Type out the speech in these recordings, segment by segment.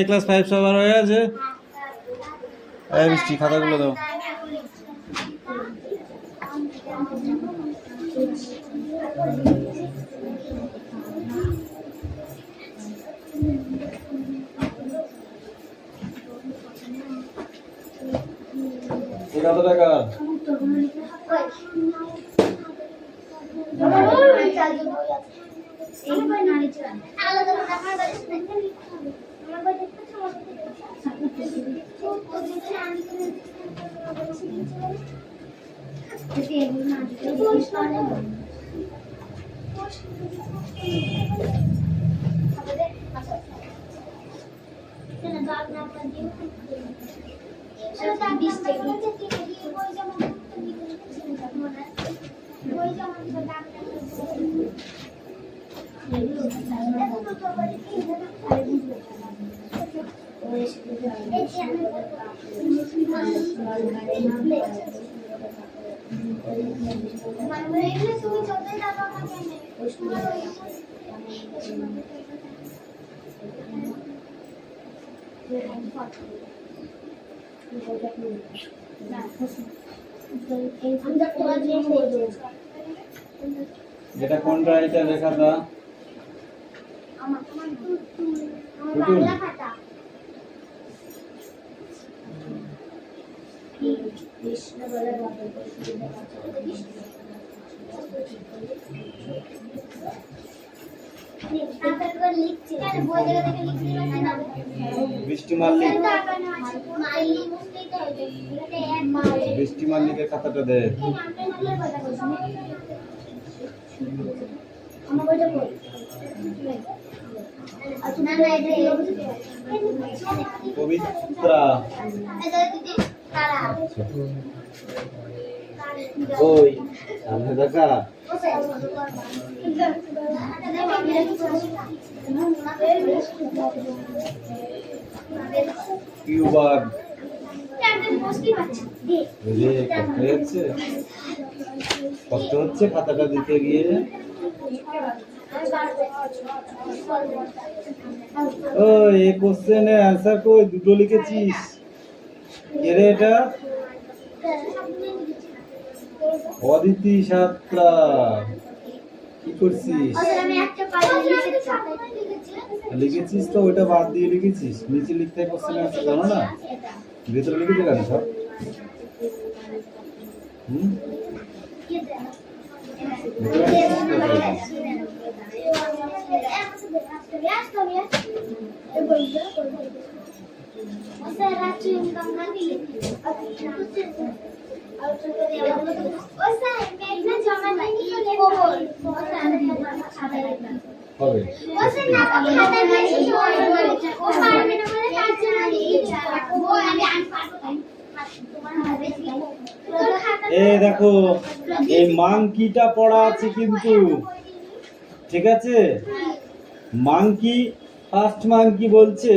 Class 5 সবার হয়ে আছে। মিষ্টি খাতাগুলো দাও। কত টাকা? এটা কোনটা? এটা লেখা দা বৃষ্টি মাল্লিকের খাতাটা দে। পবিত্রা ওই সামনে দেখা কিউবার্ড কষ্ট হচ্ছে খাতাটা দিতে গিয়ে। ওই এই কোশ্চেনে অ্যান্সার কই? দুটো লিখেছিস। কে রে এটা? অদিতি সাতটা। কি করছিস? লিখেছিস তো, ওইটা বাদ দিয়ে লিখেছিস। নিচে লিখতে কোশ্চেন অ্যান্সার জানো না? ভিতরে লিখেছে কেন সব? দেখো এই মাংকিটা পড়া আছে কিন্তু, ঠিক আছে? মাংকি, ফার্স্ট মাংকি বলছে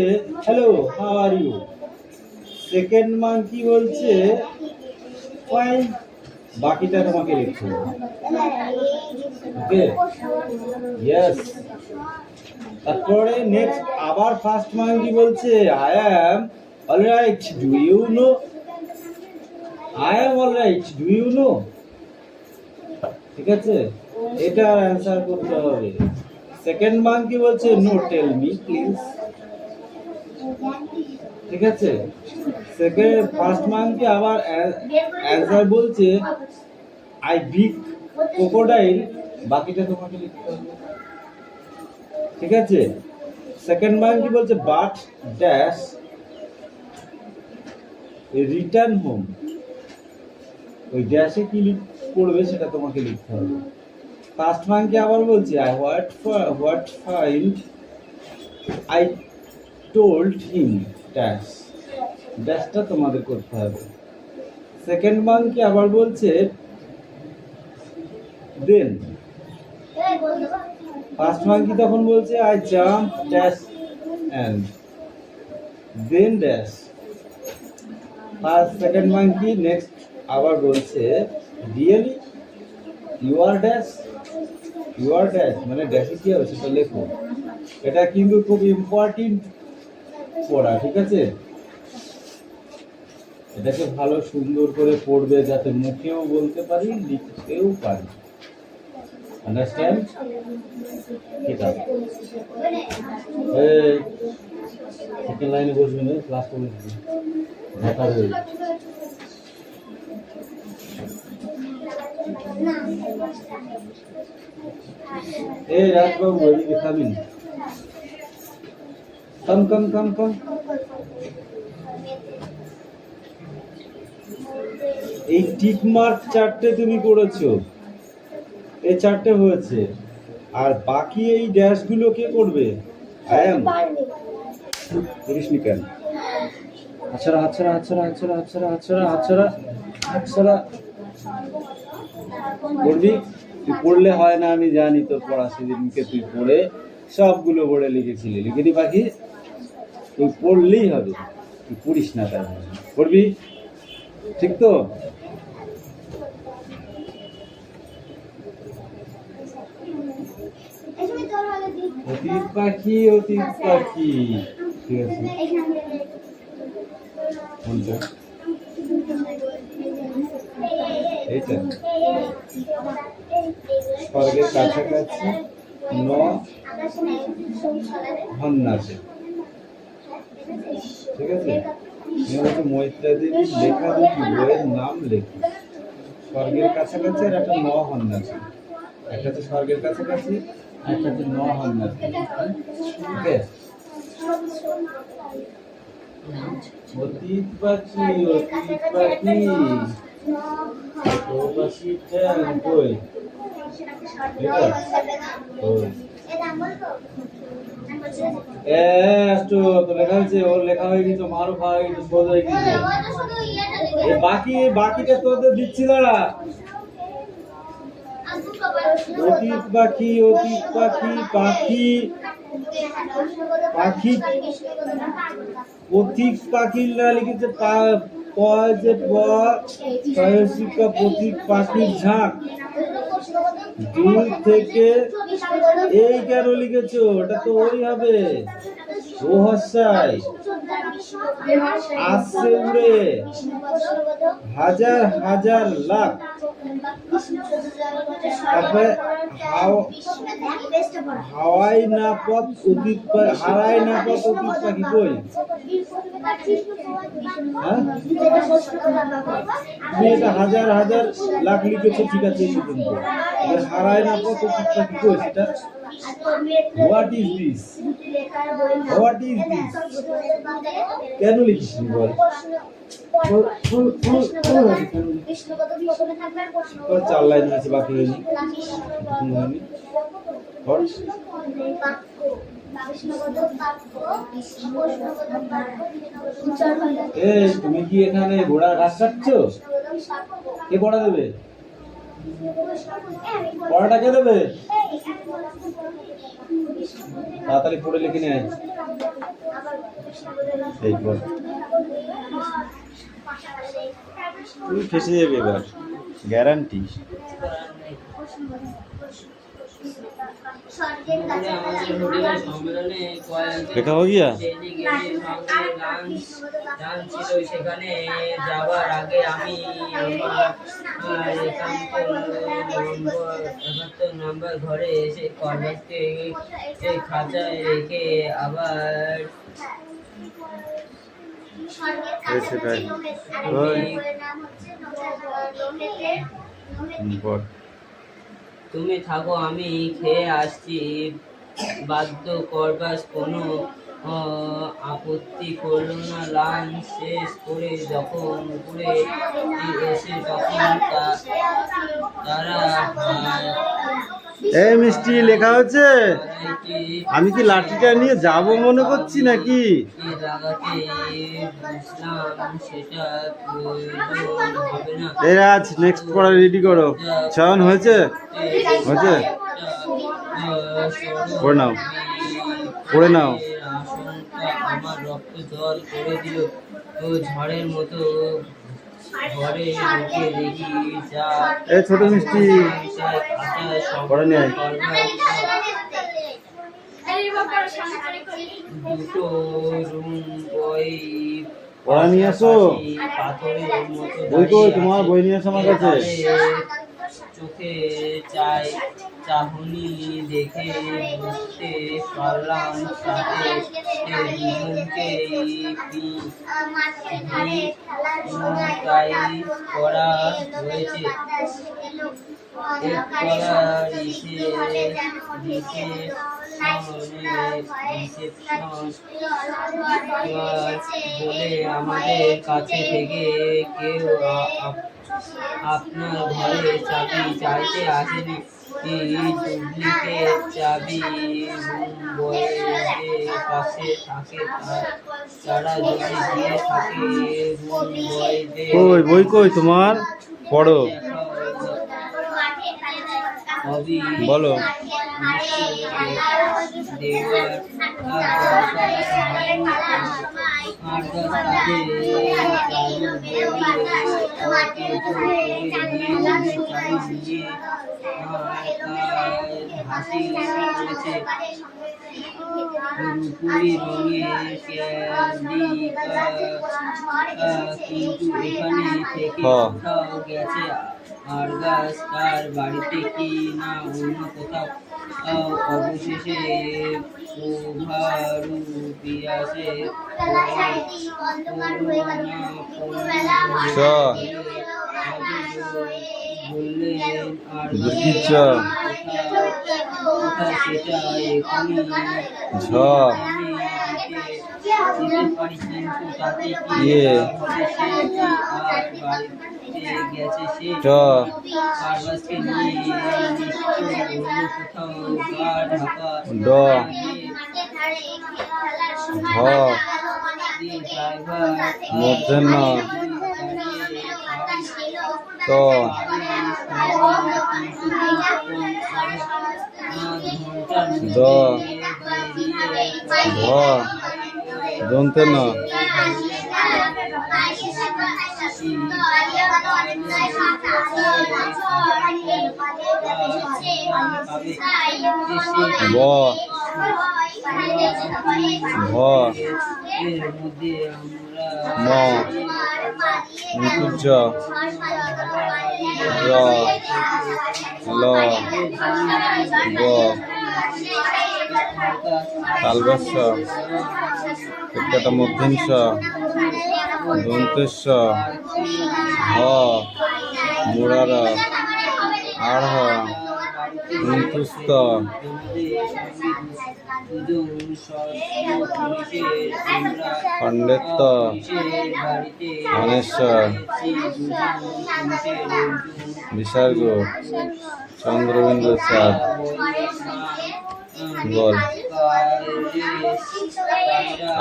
hello how are you, second monkey বলছে ফাইন, বাকিটা তোমাকে লিখতে হবে। Okay, yes. তারপরে নেক্সট আবার ফার্স্ট মাংকি বলছে I am alright, do you know? I am alright, do you know? ঠিক আছে, এটা অ্যানসার করতে হবে। সেকেন্ড মাংকি বলছে নো টেল মি প্লিজ, ঠিক আছে? সেকেন্ড ফার্স্ট মাঙ্কি আবার অ্যান্সার বলছে আই বিগ ক্রোকোডাইল, বাকিটা তোমাকে লিখতে হবে, ঠিক আছে? সেকেন্ড মাঙ্কি বলছে বাট ড্যাশ রিটার্ন হোম, ওই ড্যাশে কি পড়বে সেটা তোমাকে লিখতে হবে। ফার্স্ট মাঙ্কি আবার বলছে I what find I told him dash, ড্যাশটা তোমাদের করতে হবে। সেকেন্ড মাঙ্কি আবার বলছে দেন, ফার্স্ট মাঙ্কি তখন বলছে I jump dash and then dash. First second monkey next আবার বলছে really you are dash, you are dash মানে ড্যাশে কি হবে সেটা লেখো। এটা কিন্তু খুব ইম্পর্টেন্ট পড়া, ঠিক আছে? এটাকে ভালো সুন্দর করে পড়বে যাতে মুখেও বলতে পারি, লিখতেও পারি। আন্ডারস্ট্যান্ড? ঠিক আছে, এই সেকেন্ড লাইনে বসবে না, ক্লাস করে দিবি দেখা হয়ে এই রাজবাবু এদিকে খাবি না, কম কম কম কম। এই টিক মার্ক চারটে তুমি করেছো, এই চারটে হয়েছে, আর বাকি এই ড্যাশগুলো কে করবে? আই এম করিস নি কেন? আচ্ছারা আচ্ছারা আচ্ছারা আচ্ছারা আচ্ছারা আচ্ছারা আচ্ছারা আচ্ছারা করবি। তুই পড়লে হয় না আমি জানি, তোর পড়া সেদিনকে তুই পড়ে সবগুলো পড়ে লিখেছিলি, লিখেনি বাকি তুই পড়লেই হবে, তুই পড়িস না তাই পড়বি, ঠিক তো? অতীত পাখি, অতীত পাখি, ঠিক আছে কোনটা? এইটা স্বর্গের কাছাকাছি ন হন্যাসে, ঠিক আছে? মৈত্রা দেবীর লেখা দুটি বইয়ের নাম লেখি। স্বর্গের কাছাকাছি আর একটা ন হন্যাসে, একটা হচ্ছে স্বর্গের কাছাকাছি, একটা হচ্ছে ন হন্যাসে, ঠিক আছে? অতীত পাখি, অতীত পাখি, ও পাখিটা কই? লেখা হয়েছে, ওর লেখা হয়ে গেছে, মারও খাওয়া হয়ে গেছে, সোজা হয়ে গেছে। বাকিটা তোদের দিচ্ছি, দাঁড়া। অতীত পাখি, অতীত পাখি, পাখি পাখি, পথিক পাখির না লিখেছে পথিক পাখির ঝাঁক, দূর থেকে এই কেন লিখেছো? ওটা তো ওই হবে, ও হর্ষায় আসছে উড়ে হাজার হাজার লাখ, তারপরে হাওয়াই না পথ অতীত, হারাই না পথ অতীত পাখি কই? তুমি এটা হাজার হাজার লাখ লিখেছো, ঠিক আছে, কিন্তু হারায় না পথ অতীত পাখি কই সেটা? What is this, what is this কেন লিখিস নি বল? চার লাইন আছে, বাকি হয়নি। তুমি কি এখানে ঘোড়ার ঘাস কাটছ? কে পড়া দেবে? পড়াটা কে দেবে? তাড়াতাড়ি পড়ে লিখে নিয়ে আয়। এই বল, তুই ফেসে যাবে এবার, গ্যারান্টি। দেখা हो गया? সেখানে যাবার আগে আমি আমার 71 নম্বর ঘরে এসে কলেজকে খাঁচায় রেখে আবার সেটাই বল। তুমি থাকো, আমি খেয়ে আসছি। বাধ্য করবার কোনো আপত্তি করলো না। লাঞ্চ শেষ করে যখন উপরে এসে তখন তারা এই মিষ্টি লেখা হচ্ছে, আমি কি লাঠিটা নিয়ে যাব মনে করছি নাকি? লাগাতে বুঝলাম সেটা প্রয়োজন হবে না। এই রাজ, নেক্সট পড়া রেডি করো। শাওন হয়েছে? হয়েছে? পড়ে নাও, পড়ে নাও। আশঙ্কা আমার রক্ত জল করে দিল। তো ঝড়ের মতো ঘরে ঢুকে দেখি যা এই ছোট মিষ্টি পড়ে নিয়ে আয়। দুটো রুম বই পড়া নিয়ে আসো। পাথরের মতো বই কই তোমার? বই নিয়ে আসো আমার কাছে। চোখে চাহনি দেখে বুঝতে পারলাম তাতে দুজনকেই করা হয়েছে। বলে আমাদের কাছে থেকে কেউ আপনার ঘরে চাবি চাইতে আসেনি। ডুপ্লিকেট চাবি রুম বয়ের কাছে থাকে, তারা যদি দিয়ে থাকে রুম বয়েদের কই বই কই তোমার? পড়ো, বলো। রূপুরি রঙের কিন্তু এখানে থেকে কোথাও গেছে। আরগাস তার বাড়িতে কি না অন্য কোথাও। অবশেষে ওভারু পিয়াসে বললেন আর বুঝিচ্ছা সেটা এখনই ঝ দিতে পারি, কিন্তু তাতে কি ইয়ে হবে? সে কি আর বাড়িতে গেছে? সে ট আরবাসকে নিয়ে নিশ্চয় অন্য কোথাও বা ঢাকা ড ঝ ড্রাইভার মধ্যাহ্ন ত দ ধ দন্তে ন ব ভ এর মধ্যে ম আমরা নিকুঞ্জ র ল ব তালবস্য একটা মধ্যিংস দন্তেশ্ব হ মুরার আড়হ ইন্তুস্ত খণ্ডেত্ব ধনেশ্বর বিসর্গ চন্দ্রবিন্দু চাঁদ বল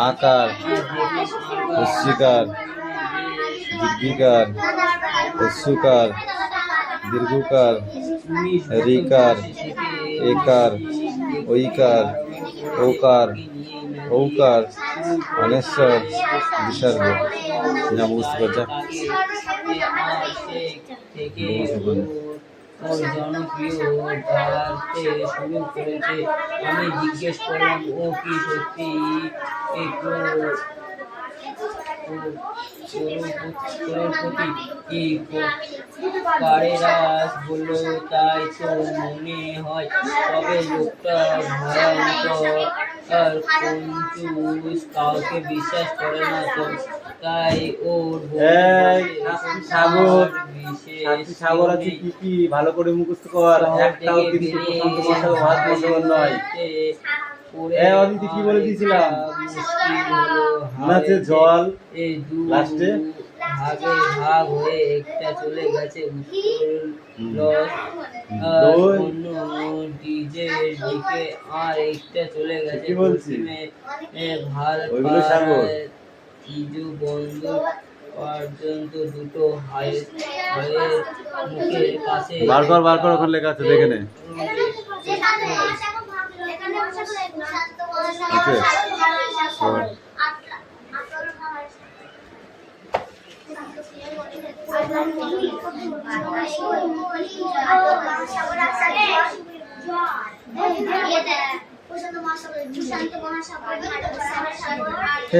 আকার অস্বীকার দীর্ঘিকার অস্বীকার দীর্ঘকার রিকার একার ঐকার ওকার ঔকার অনেশ্বর বিসর্গ। যা বুঝতে পারছা জনপ্রিয় বাড়তে শুরু করেছে। আমি জিজ্ঞেস করলাম, ও কি সত্যি করোড়পতি? কারেরাস বলল, তাই তো মনে হয়, তবে লোকটা ভয়ঙ্কর কঞ্জুস, কাউকে বিশ্বাস করে না। তো তাই ওর এই সাগর সাথী সাগর আছে কি কি ভালো করে মুখস্থ কর, একটাও কিন্তু প্রশান্ত মহাসাগর ভাত মহাসাগর নয়। অদিতি কি বলে দিয়েছিলাম? নাচে জল এই লাস্টে ভাগে ভাগ হয়ে একটা চলে গেছে উত্তর দই। অন্য ডিজের দিকে আর একটা চলে গেছে কি বলছি? পশ্চিমে। ভাল ওইগুলো সাগর। ইজু বন্দর পর্যন্ত দুটো হায়ের মুখের কাছে বার কর ওখানে লেখা আছে দেখে নে। আছে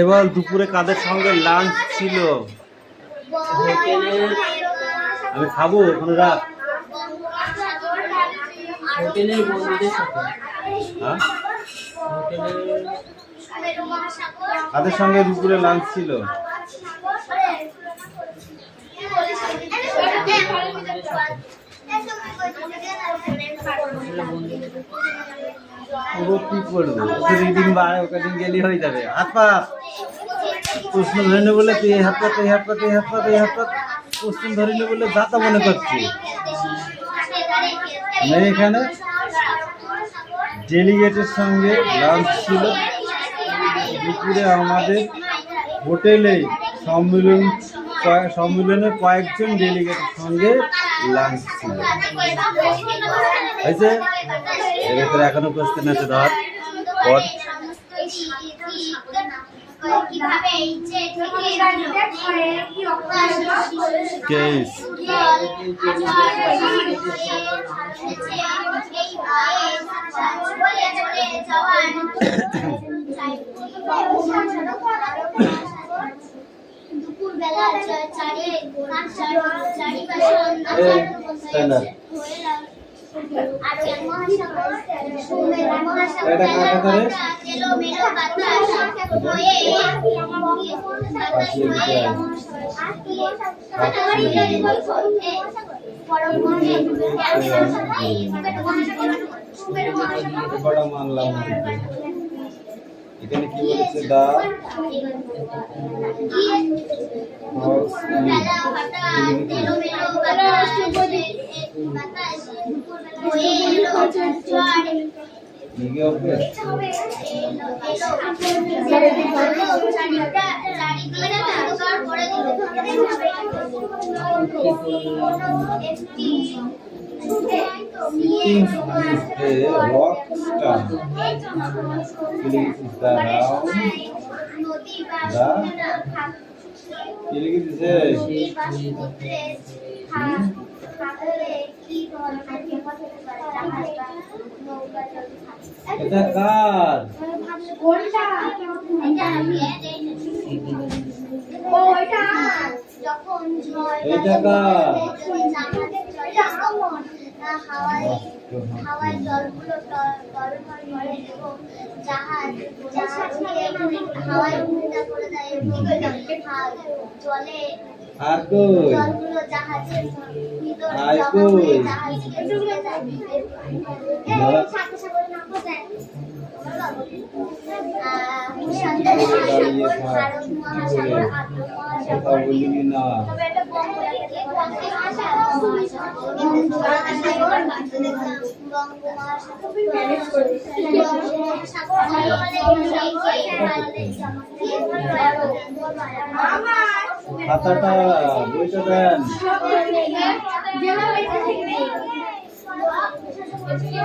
এবার দুপুরে কাদের সঙ্গে লাঞ্চ ছিল? আমি খাবো, ওখানে রাখ। হোটেলের বন্ধুদের সাথে হ্যাঁ, হোটেলের কাদের সঙ্গে দুপুরে লাঞ্চ ছিল? পুরো কি করবো, রিডিং বা ওখানে গেলি হয়ে যাবে। হাত পা প্রশ্ন ধরে নেবো বলে তুই এই হাত পা তুই হাত পা তুই হাত পা তুই হাত পা প্রশ্ন ধরে নেবো বলে দাতা মনে করছি। এখানে ডেলিগেটের সঙ্গে লাঞ্চ ছিল দুপুরে আমাদের হোটেলে। সম্মেলনে কয়েকজন ডেলিগেটের সঙ্গে লাঞ্চ ছিল। হয়েছে? এর ভেতরে এখনো কোশ্চেন আছে, ধর পর কেস এটা কাটা করে বড় মানলাম। এখানে কি বলেছে? দা rock star. Feeling is the round. Feeling is এটা কার? এটা কার? হাওয়ায় জলগুলো টলমল করে এবং জাহাজ হাওয়ায় উল্টা করে দেয় এবং জলে আর কই? জলগুলো জাহাজের ভিতরে আর জমা হয়ে কই? জাহাজকে ডুবে যায়। সাথে সাথে নামো যায়। প্রশান্ত মহাসাগর, ভারত মহাসাগর, আরব মহাসাগর, কথা বলিনি না। তবে এটা খাতাটা বইটা দেন। ঠিক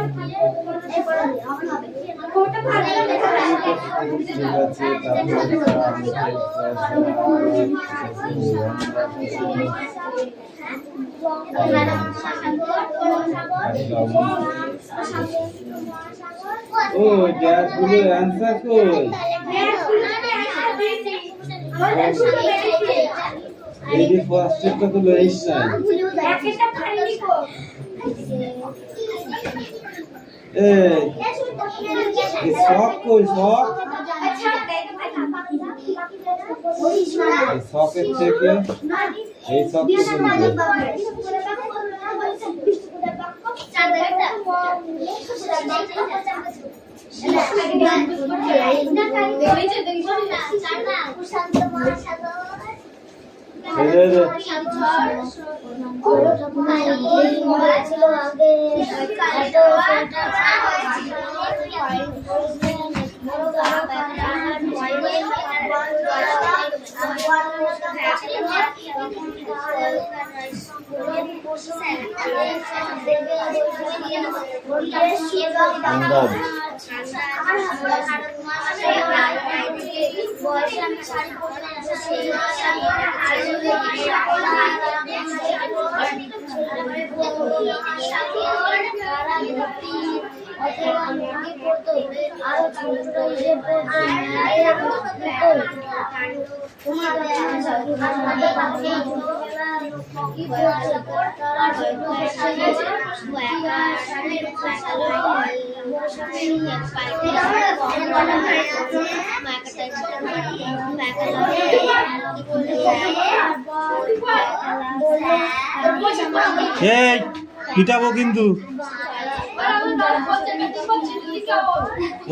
আছে, ও গ্যাস গুলো অ্যান্সার কই? এই যে ফার্স্ট এরটা তো লইস না। এই শক কই শক? এই সকেট থেকে এই সক পর্যন্ত এই পিটাবো কিন্তু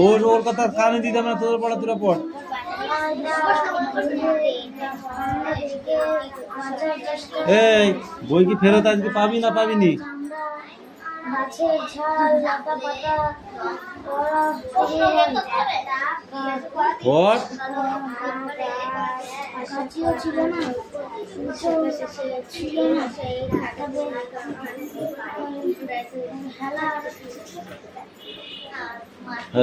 ওর ওর কথা কানে দিতাম না, তোদের পড়া তোরা পড়। এই বই কি ফেরত আজকে পাবি না পাবিনি? গাছের ঝাল লতা পাতা পড়। কাছিও ছিল না, ছিল না,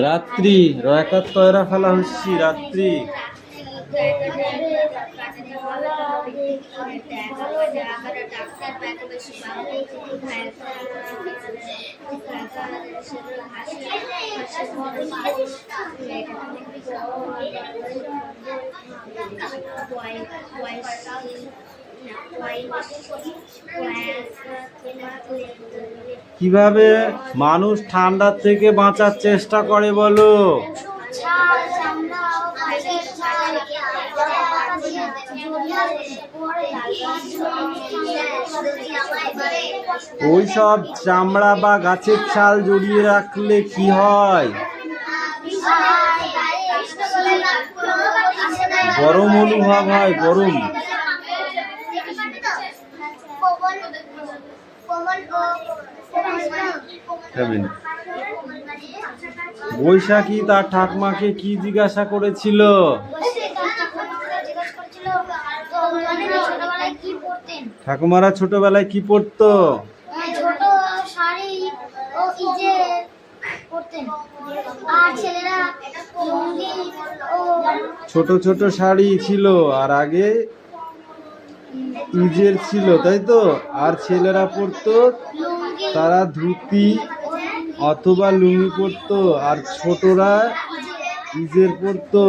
রাত্রি রয়াকাত তয়রা ফেলা হচ্ছি রাত্রি। কিভাবে মানুষ ঠান্ডার থেকে বাঁচার চেষ্টা করে বলো? ছাল চামড়া ও গাছের ছাল ওই সব চামড়া বা গাছের ছাল জড়িয়ে রাখলে কি হয়? গরম অনুভব হয়, গরম। বৈশাখী তার ঠাকমাকে কি জিজ্ঞাসা করেছিল? ঠাকুমারা ছোটবেলায় কি পড়তো? ছোট শাড়ি ও ইজে পরতেন, আর ছেলেরা লুঙ্গি ও ছোট ছোট শাড়ি ছিল আর আগে ইজের ছিল, তাই তো? আর ছেলেরা পরতো লুঙ্গি তারা ধুতি অথবা লুঙ্গি পরতো, আর ছোটরা ইজের পরতো।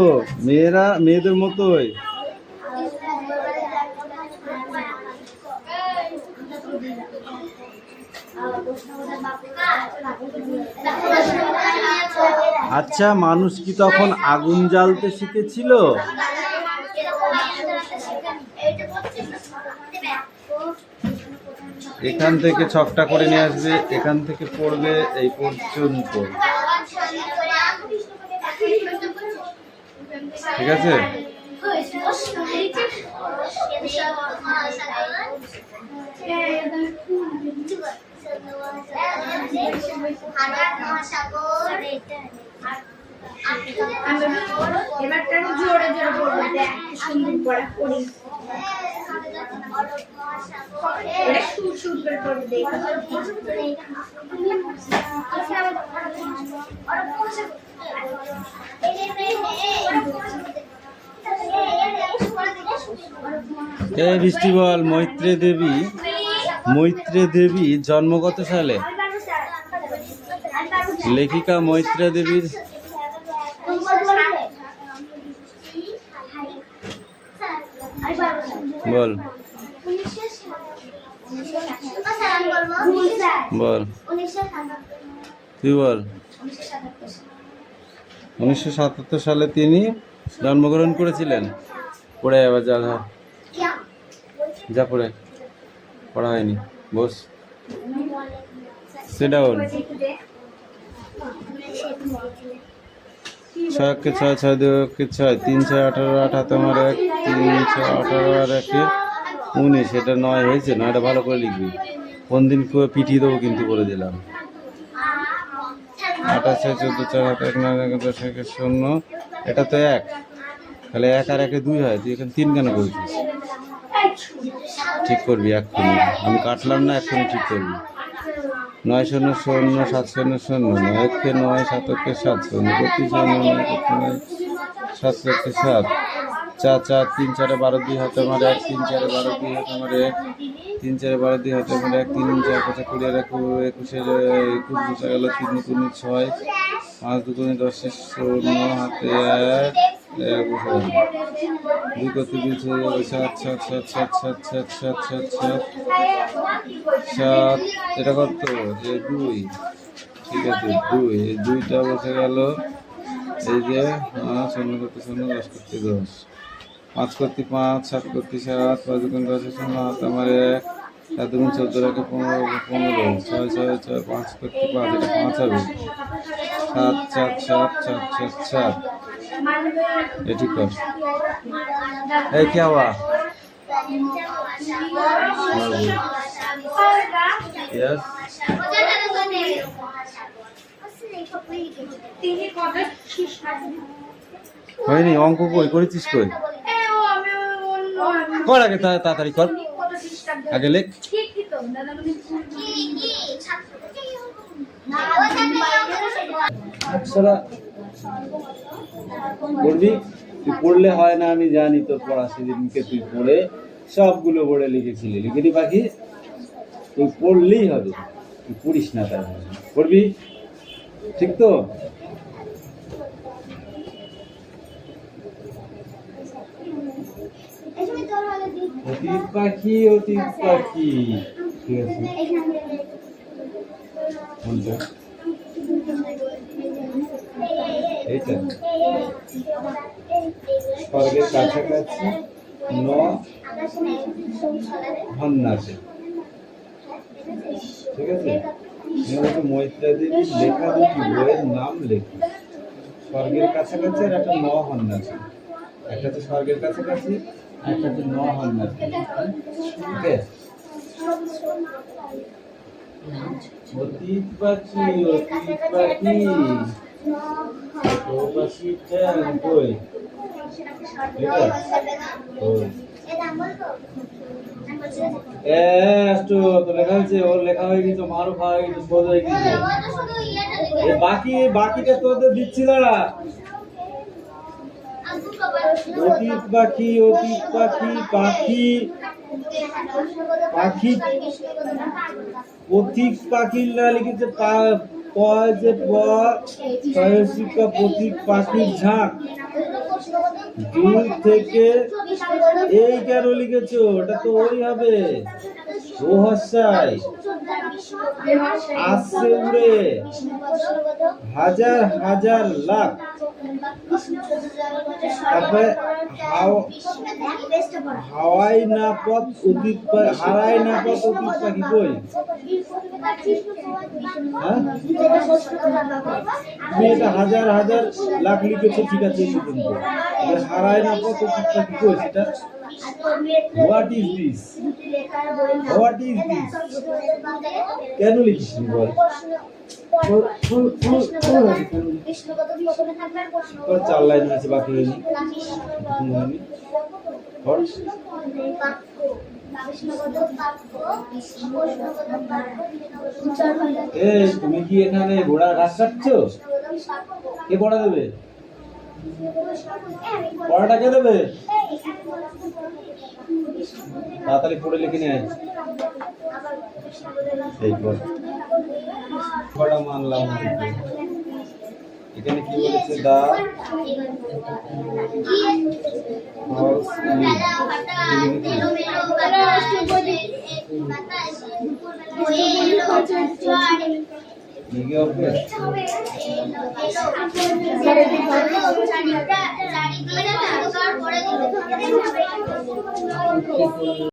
মেয়েরা মেয়েদের মতোই। আচ্ছা, মানুষ কি তখন আগুন জ্বালতে শিখেছিল? এখান থেকে ছকটা করে নিয়ে আসবে, এখান থেকে পড়বে এই পর্যন্ত, ঠিক আছে? এবারটা জোরে জোরে বলবো, দেখ কি সুন্দর পড়া করি, এটা সুর সুর করে পড়বে, দেখ এই বৃষ্টি বল, মৈত্রে দেবী জন্ম কত সালে? লেখিকা মৈত্রেয় দেবীর বল বল তুই বল। 1977 সালে তিনি জন্মগ্রহণ করেছিলেন। পড়ে এবার যা ধর যা পড়ে পড়া হয়নি বস সিট ডাউন ছয়কে ছয় ছয় দুকে ছয় 3 6 18 8 হাতে আমার 1 3 6 18 আর 1 19 এটা 9 হয়েছে 9টা ভালো করে লিখবি কোন দিন পিটিয়ে দেবো কিন্তু বলে দিলাম 28 14 4 হাতে 1 9 10 1 0 এটা তো 1 তাহলে 1 আর 1 2 হয় তুই এখানে 3 কেন বলছিস ঠিক করবি এক্ষুনি আমি কাটলাম না এক্ষুনি ঠিক করবি 9 0 0 7 0 0 9 কে 9 7 কে 7 0 32 9 7 কে 7 4 4 3 4 12 2 হাতে আমার 1 3 4 12 2 হাতে আমার 1 3 4 12 2 হাতে আমার 1 3 4 5 20 আর 21 21 বসে গেল 3 2 6 5 2 10 16 হাতে 1 বসে গেল 2 করতে দিয়েছে 7 7 7 7 7 7 7 7 7 7 এটা কত যে 2 ঠিক আছে 2 এই 2টা বসে গেল এই যে 0 করতে 0 10 করতে 10 5 করতে 5 7 করতে 7 5 দুগুণ 10 0 হাত আমার 1 7 দুগুণ 14 রাখে 15 15 6 6 6 5 করতে 5 এটা 5 হবে 7 4 7 7 7 7 ये ठीक कर ए क्या हुआ यस হয়নি অঙ্ক কই করেছিস কই কর আগে তাড়াতাড়ি কর আগে লেখ অক্ষরা পড়বি তুই পড়লে হয় না আমি জানি তোর পড়া সেদিনকে তুই পড়ে সবগুলো বোর্ডে লিখেছিলি লিখেনি পাখি তুই পড়লেই হবে তুই পড়িস না তার পড়বি ঠিক তো অতীত পাখি ঠিক আছে এইটা স্বর্গের কাছাকাছি আছে ঠিক আছে মৈত্রা দেবী লেখা দুটি বইয়ের নাম লেখি স্বর্গের কাছাকাছি আর একটা আছে একটা হচ্ছে স্বর্গের কাছাকাছি একটা হচ্ছে আছে ঠিক আছে অতীত পাখি ও পাখিটা কই লেখা হয়েছে ওর লেখা হয়ে গেছে মারও খাওয়া হয়ে গেছে সোজ হয়ে গেছে বাকিটা তোদের দিচ্ছি দাঁড়া অতীত পাখি পথিক পাখির না লিখেছে পথিক পাখির ঝাঁক দূর থেকে এই কেন লিখেছো ওটা তো ওই হবে আসছে উড়ে হাজার হাজার লাখ তারপরে হাওয়াই না পথ অতীত হারাই না পথ অতীত পাখি কই তুমি এটা হাজার হাজার লাখ লিখেছো ঠিক আছে পর্যন্ত হারাই না পথ অতীত পাখি কই সেটা হোয়াট ইজ দিস কেন লিখিস বল চার লাইন আছে বাকি হয়নি তুমি কি এখানে ঘোড়ার ঘাস কাটছো কে পড়া দেবে পড়াটা কে দেবে তাড়াতাড়ি পড়ে লিখে নিয়ে এই পড়া মানলাম এখানে কি বলেছে দা কি করলো